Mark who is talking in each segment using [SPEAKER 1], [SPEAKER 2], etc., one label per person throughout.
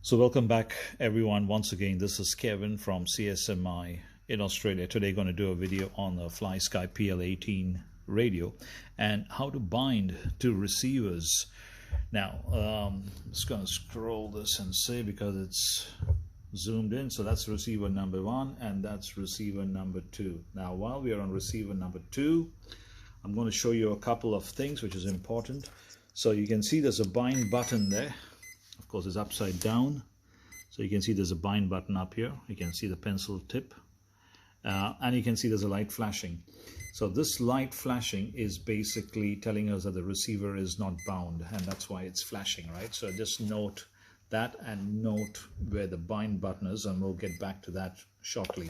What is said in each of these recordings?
[SPEAKER 1] So welcome back everyone. Once again, this is Kevin from CSMI in Australia. Today going to do a video on the FLYSKY PL18 radio and how to bind to receivers. Now, I'm just going to scroll this and see because it's zoomed in. So that's receiver number 1 and that's receiver number 2. Now, while we are on receiver number 2, I'm going to show you a couple of things which is important. So you can see there's a bind button there. Of course, it's upside down, so you can see there's a bind button up here. You can see the pencil tip, and you can see there's a light flashing. So this light flashing is basically telling us that the receiver is not bound, and that's why it's flashing, right? So just note that and note where the bind button is, and we'll get back to that shortly.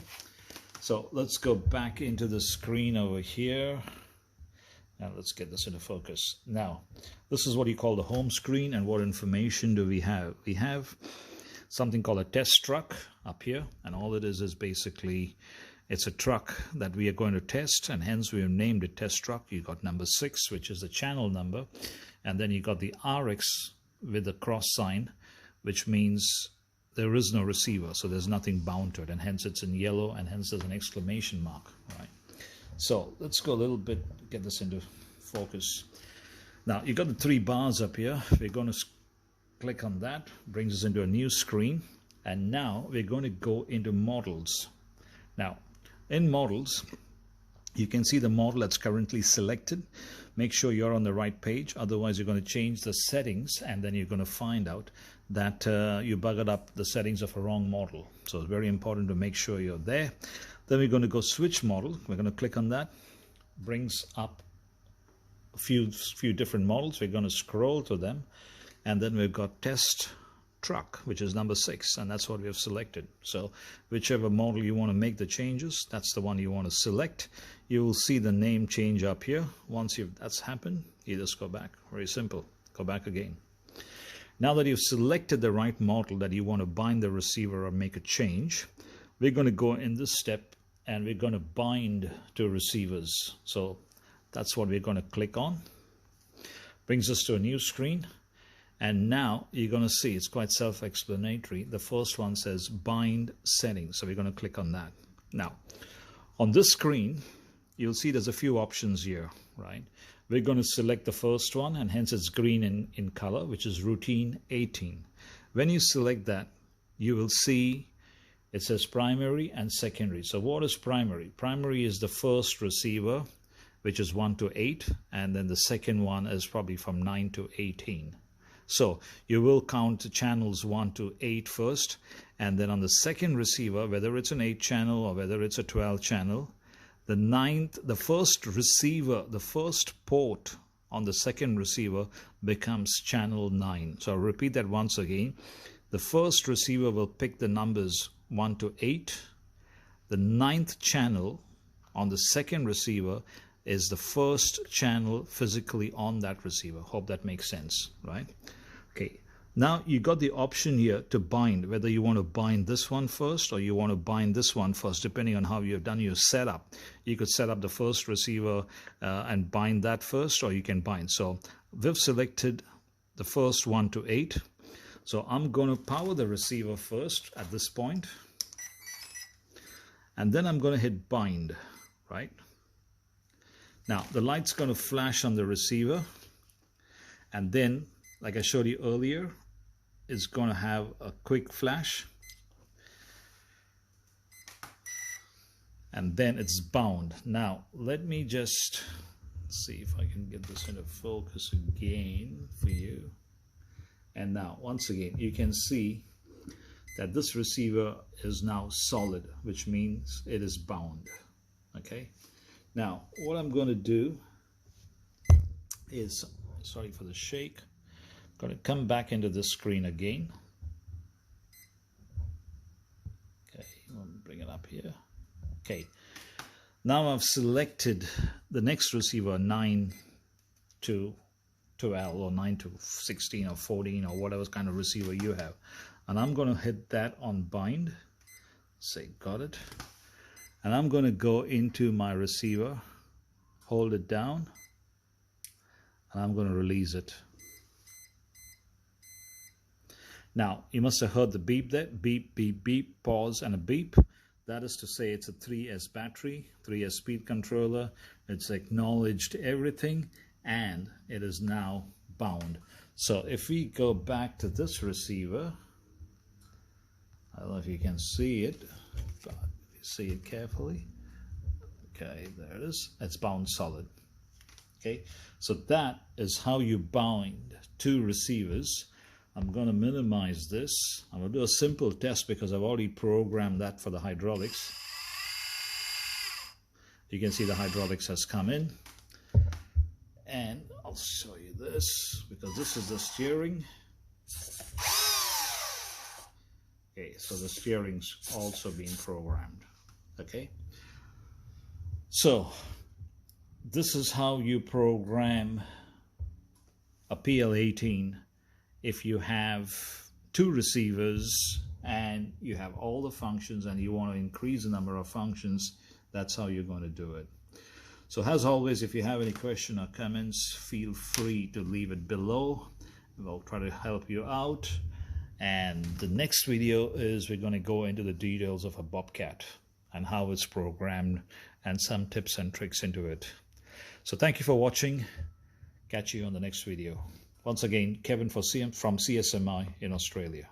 [SPEAKER 1] So let's go back into the screen over here. Now let's get this into focus. Now, this is what you call the home screen, and what information do we have? We have something called a test truck up here, and all it is basically it's a truck that we are going to test, and hence we have named it test truck. You got number 6, which is the channel number, and then you got the RX with the cross sign, which means there is no receiver, so there's nothing bound to it, and hence it's in yellow, and hence there's an exclamation mark, right? So let's go a little bit, get this into focus. Now you got the 3 bars up here. We're going to click on that, brings us into a new screen, and now we're going to go into models. Now in models, you can see the model that's currently selected. Make sure you're on the right page, otherwise you're going to change the settings and then you're going to find out that you buggered up the settings of a wrong model. So it's very important to make sure you're there. Then we're going to go switch model. We're going to click on that. Brings up a few different models. We're going to scroll to them, and then we've got test truck, which is number 6, and that's what we have selected. So whichever model you want to make the changes, that's the one you want to select. You will see the name change up here. Once that's happened, you just go back. Very simple. Go back again. Now that you've selected the right model that you want to bind the receiver or make a change, we're going to go in this step and we're going to bind to receivers. So that's what we're going to click on. Brings us to a new screen. And now you're going to see it's quite self-explanatory. The first one says bind settings. So we're going to click on that. Now, on this screen, you'll see there's a few options here, right? We're going to select the first one, and hence it's green in color, which is routine 18. When you select that, you will see it says primary and secondary. So what is primary? Primary is the first receiver, which is 1 to 8, and then the second one is probably from 9 to 18. So you will count channels 1 to 8 first, and then on the second receiver, whether it's an 8 channel or whether it's a 12 channel, the first receiver, the first port on the second receiver becomes channel 9. So I'll repeat that once again. The first receiver will pick the numbers 1 to 8. The 9th channel on the second receiver is the first channel physically on that receiver. Hope that makes sense, right? Okay. Now you got the option here to bind, whether you want to bind this one first or you want to bind this one first, depending on how you've done your setup. You could set up the first receiver and bind that first, or you can bind. So we've selected the first 1 to 8. So I'm going to power the receiver first at this point, and then I'm going to hit bind, right? Now the light's going to flash on the receiver, and then, like I showed you earlier, it's going to have a quick flash, and then it's bound. Now let me just see if I can get this into focus again for you. And now, once again, you can see that this receiver is now solid, which means it is bound. Okay. Now, what I'm going to do is, sorry for the shake, I'm going to come back into this screen again. Okay, I'll bring it up here. Okay. Now I've selected the next receiver, 9 to 12 or 9 to 16 or 14 or whatever kind of receiver you have, and I'm going to hit that on bind. Say got it, and I'm going to go into my receiver, hold it down, and I'm going to release it. Now, you must have heard the beep there. Beep, beep, beep, pause, and a beep. That is to say it's a 3S battery, 3S speed controller. It's acknowledged everything, and it is now bound. So if we go back to this receiver, I don't know if you can see it, but if you see it carefully, okay, there it is. It's bound solid. Okay, so that is how you bind two receivers. I'm going to minimize this. I'm going to do a simple test because I've already programmed that for the hydraulics. You can see the hydraulics has come in. And I'll show you this because this is the steering. Okay, so the steering's also being programmed. Okay, so this is how you program a PL18 if you have two receivers and you have all the functions and you want to increase the number of functions. That's how you're going to do it. So as always, if you have any question or comments, feel free to leave it below. We'll try to help you out. And the next video is we're going to go into the details of a bobcat and how it's programmed and some tips and tricks into it. So thank you for watching. Catch you on the next video. Once again, Kevin from CSMI in Australia.